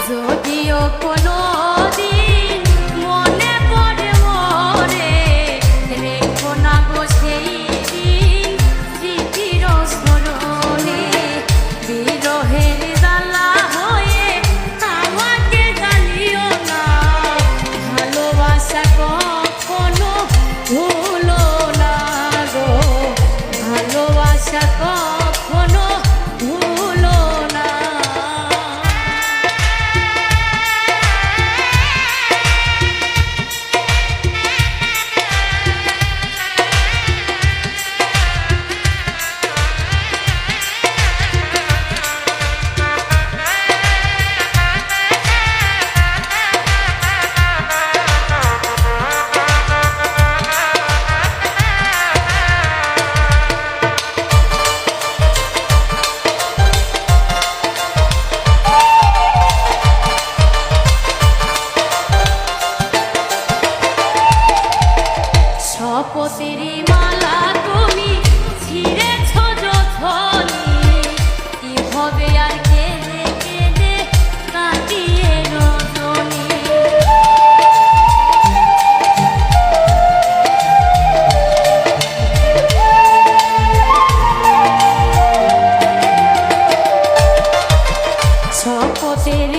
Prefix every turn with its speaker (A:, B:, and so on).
A: যদিও কোনো দিন মনে পড়ে মোরে, রেখো না গো সেই দিন স্মৃতির স্মরণে। বিরহের জ্বালা হয়ে আমাকে জ্বালিও না, ভালোবাসা কখনো ভুলো না গো, ভালোবাসা কখনো ভুলো না। শপথের মালা তুমি ছিঁড়েছ যখনই, কি হবে আর কেঁদে কেঁদে কাটিয়ে রজনী। শপথের